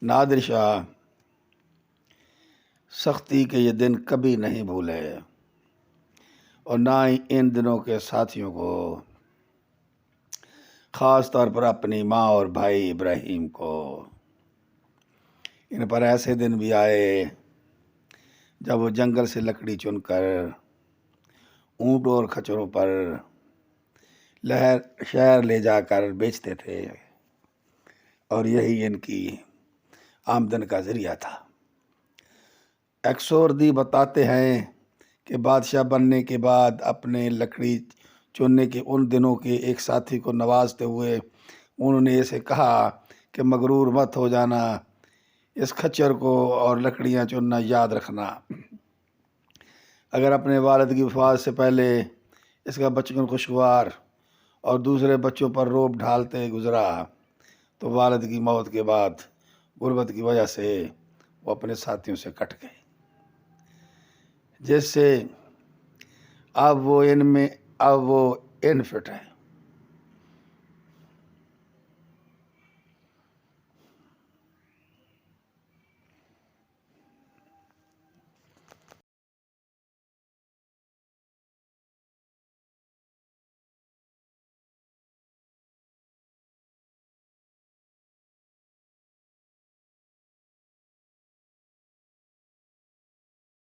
نادر شاہ سختی کے یہ دن کبھی نہیں بھولے اور نہ ہی ان دنوں کے ساتھیوں کو، خاص طور پر اپنی ماں اور بھائی ابراہیم کو۔ ان پر ایسے دن بھی آئے جب وہ جنگل سے لکڑی چن کر اونٹوں اور کھچروں پر شہر لے جا کر بیچتے تھے اور یہی ان کی آمدن کا ذریعہ تھا۔ ایکسوردی بتاتے ہیں کہ بادشاہ بننے کے بعد اپنے لکڑی چننے کے ان دنوں کے ایک ساتھی کو نوازتے ہوئے انہوں نے اسے کہا کہ مغرور مت ہو جانا، اس کھچر کو اور لکڑیاں چننا یاد رکھنا۔ اگر اپنے والد کی وفات سے پہلے اس کا بچپن خوشگوار اور دوسرے بچوں پر روب ڈھالتے گزرا تو والد کی موت کے بعد غربت کی وجہ سے وہ اپنے ساتھیوں سے کٹ گئے، جس سے اب وہ ان فٹ ہے۔